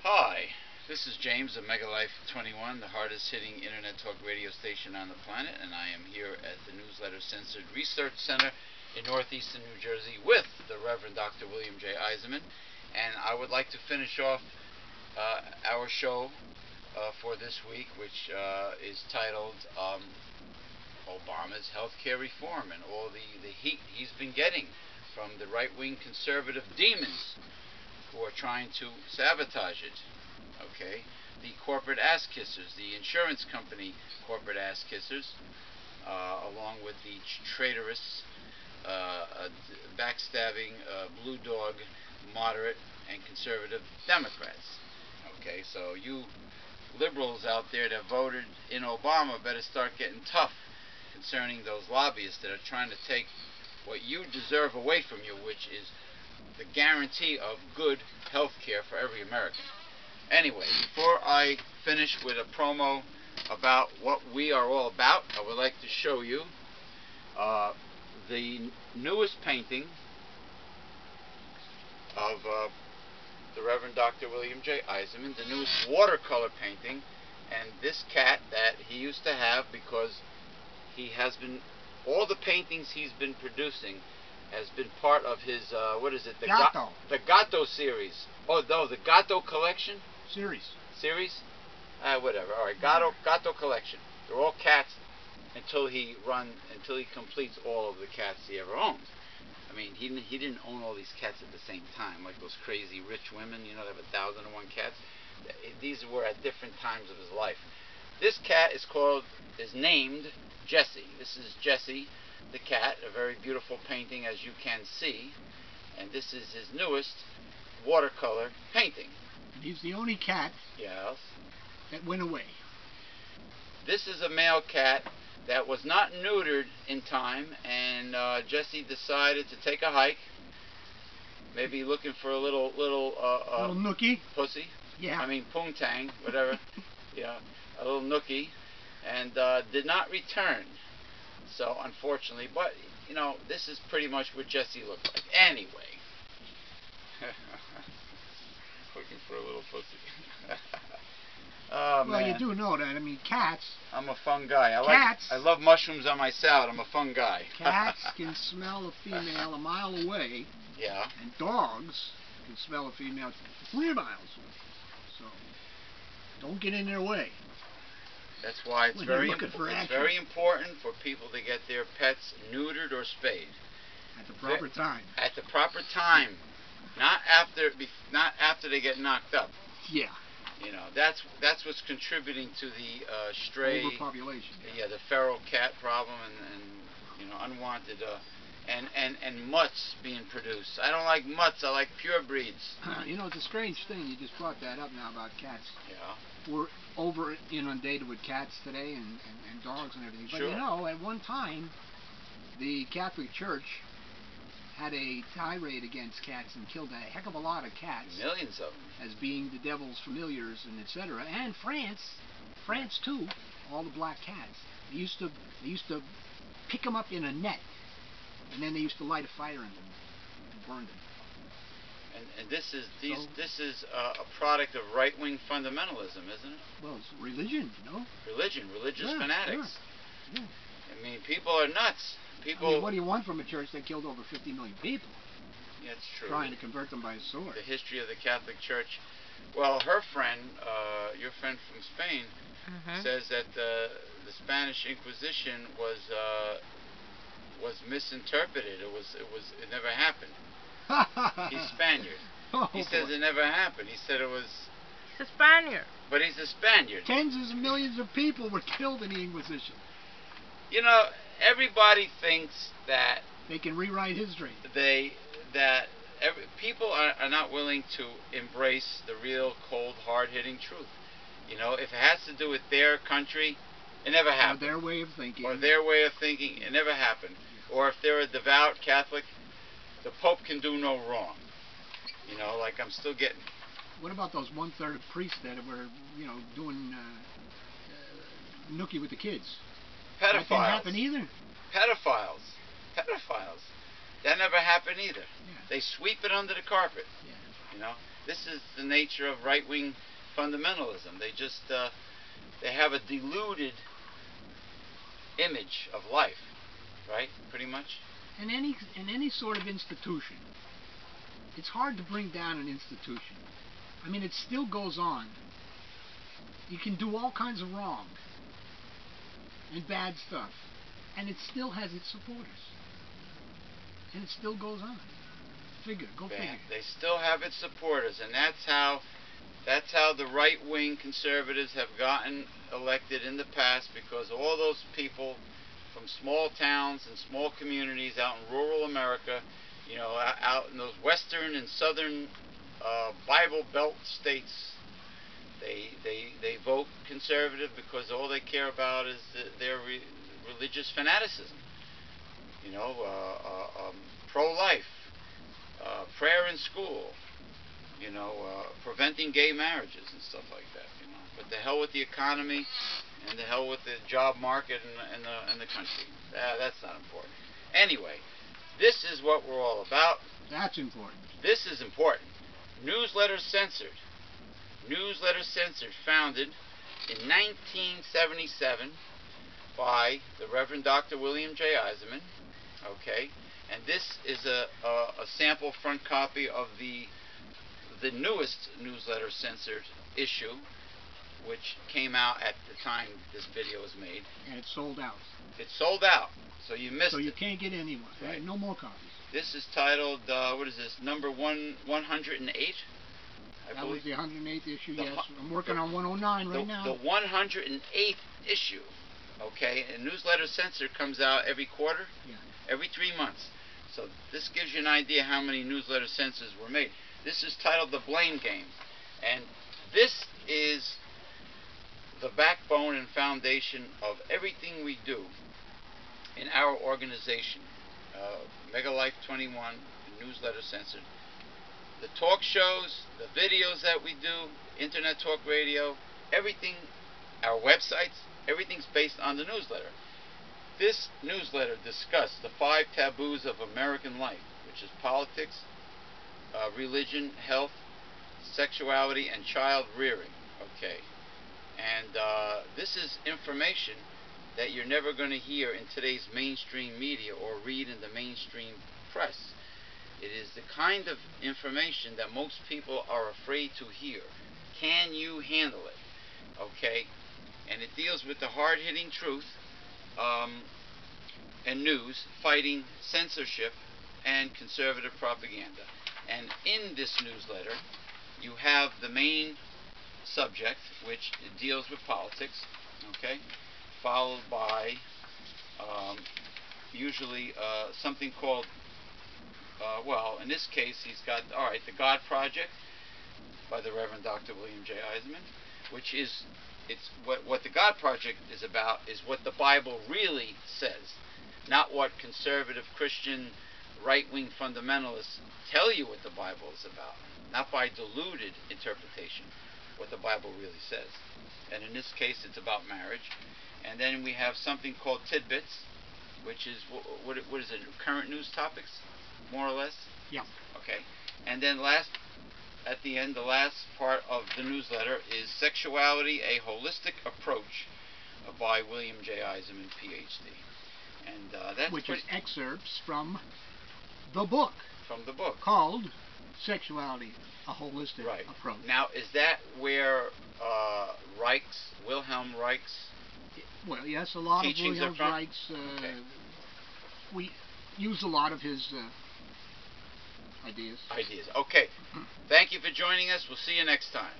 Hi, this is James of Megalife 21, the hardest hitting internet talk radio station on the planet, and I am here at the Newsletter Censored Research Center in northeastern New Jersey with the Reverend Dr. William J. Eisenman, and I would like to finish off our show for this week, which is titled Obama's Healthcare Reform and all the heat he's been getting from the right-wing conservative demons who are trying to sabotage it. Okay, the corporate ass kissers, the insurance company corporate ass kissers, along with the traitorous, backstabbing, blue dog, moderate and conservative Democrats. Okay, so you liberals out there that voted in Obama better start getting tough concerning those lobbyists that are trying to take what you deserve away from you, which is the guarantee of good health care for every American. Anyway, before I finish with a promo about what we are all about, I would like to show you the newest painting of the Reverend Dr. William J. Eisenman, the newest watercolor painting, and this cat that he used to have, because he has been, all the paintings he's been producing has been part of his, what is it? The Gatto. The Gatto series. Oh, no, the Gatto collection? Series. Whatever. All right, Gatto collection. They're all cats until he completes all of the cats he ever owned. I mean, he didn't own all these cats at the same time, like those crazy rich women, you know, that have 1,001 cats. These were at different times of his life. This cat is named Jessie. This is Jessie the cat, a very beautiful painting, as you can see, and this is his newest watercolor painting. He's the only cat Yes. that went away. This is a male cat that was not neutered in time, and Jessie decided to take a hike, maybe looking for a little nookie pussy. Yeah. I mean poontang, whatever. Yeah, a little nookie, and did not return. So unfortunately, but you know, this is pretty much what Jessie looked like. Anyway, looking for a little pussy. Oh, well, man. you do know that. I mean, cats. I'm a fun guy. I love mushrooms on my salad. I'm a fun guy. Cats can smell a female a mile away. Yeah. And dogs can smell a female 3 miles away. So don't get in their way. That's why it's very important for people to get their pets neutered or spayed at the proper time. At the proper time, not after they get knocked up. Yeah. You know, that's what's contributing to the stray overpopulation. Yeah, the feral cat problem and you know, unwanted and mutts being produced. I don't like mutts. I like pure breeds. You know, it's a strange thing. You just brought that up now about cats. Yeah. We're over inundated with cats today and dogs and everything. But sure. You know, at one time, the Catholic Church had a tirade against cats and killed a heck of a lot of cats. Millions of them. As being the devil's familiars and etc. And France too, all the black cats. They used to pick them up in a net, and then they used to light a fire in them and burn them. And this is a product of right-wing fundamentalism, isn't it? Well, it's religion, you know. Religious fanatics. Yeah. Yeah. I mean, people are nuts. People. I mean, what do you want from a church that killed over 50 million people? Yeah, it's true. Trying to convert them by a sword. The history of the Catholic Church. Well, her friend, your friend from Spain, says that the Spanish Inquisition was misinterpreted. It never happened. He's Spaniard. He says it never happened. He said it was. He's a Spaniard. But he's a Spaniard. Tens of millions of people were killed in the Inquisition. You know, everybody thinks that they can rewrite history. People are not willing to embrace the real, cold, hard-hitting truth. You know, if it has to do with their country, it never happened. Or their way of thinking. It never happened. Or if they're a devout Catholic, the Pope can do no wrong. You know, like I'm still getting. What about those 1/3 of priests that were, you know, doing nookie with the kids? Pedophiles. That didn't happen either. Pedophiles. That never happened either. Yeah. They sweep it under the carpet. Yeah. You know, This is the nature of right-wing fundamentalism. They just they have a deluded image of life, right? Pretty much. In any sort of institution, it's hard to bring down an institution. I mean, it still goes on. You can do all kinds of wrong and bad stuff, and it still has its supporters, and it still goes on. Figure. They still have its supporters, and that's how the right-wing conservatives have gotten elected in the past, because all those people from small towns and small communities out in rural America, you know, out in those western and southern Bible Belt states, they vote conservative because all they care about is their religious fanaticism. You know, pro-life, prayer in school, you know, preventing gay marriages and stuff like that. You know, but the hell with the economy, and the hell with the job market in the country. That's not important. Anyway, this is what we're all about. That's important. This is important. Newsletters Censored. Newsletters Censored, founded in 1977 by the Reverend Dr. William J. Eisenman. Okay, and this is a sample front copy of the newest Newsletter Censored issue, which came out at the time this video was made. And it's sold out. It's sold out, so you missed it. So you can't get any more. Right. No more copies. This is titled, what is this, number 108? That was the 108th issue, yes. I'm working on 109 right now. The 108th issue, okay? And Newsletter Censored comes out every quarter, every 3 months. So this gives you an idea how many Newsletter Censors were made. This is titled The Blame Game. And this is the backbone and foundation of everything we do in our organization, Mega Life 21, Newsletter Censored. The talk shows, the videos that we do, internet talk radio, everything, our websites, everything's based on the newsletter. This newsletter discussed the 5 taboos of American life, which is politics, religion, health, sexuality, and child rearing. Okay, and this is information that you're never going to hear in today's mainstream media or read in the mainstream press. It is the kind of information that most people are afraid to hear. Can you handle it? Okay, and it deals with the hard-hitting truth and news, fighting censorship and conservative propaganda. And in this newsletter, you have the main subject, which deals with politics, okay, followed by usually something called, well, in this case, he's got, all right, The God Project by the Reverend Dr. William J. Eisenman, which is, it's what the God Project is about is what the Bible really says, not what conservative Christian right-wing fundamentalists tell you what the Bible is about, not by deluded interpretation, what the Bible really says. And in this case, it's about marriage. And then we have something called Tidbits, which is, what is it, current news topics, more or less? Yeah. Okay. And then at the end, the last part of the newsletter is Sexuality, a Holistic Approach by William J. Eisenman, Ph.D. And that's which is excerpts from the book. From the book. Called Sexuality, a Holistic Approach. Now, is that where Wilhelm Reich's well, yes, a lot of Wilhelm from? Reich's, we use a lot of his ideas. Okay. Thank you for joining us. We'll see you next time.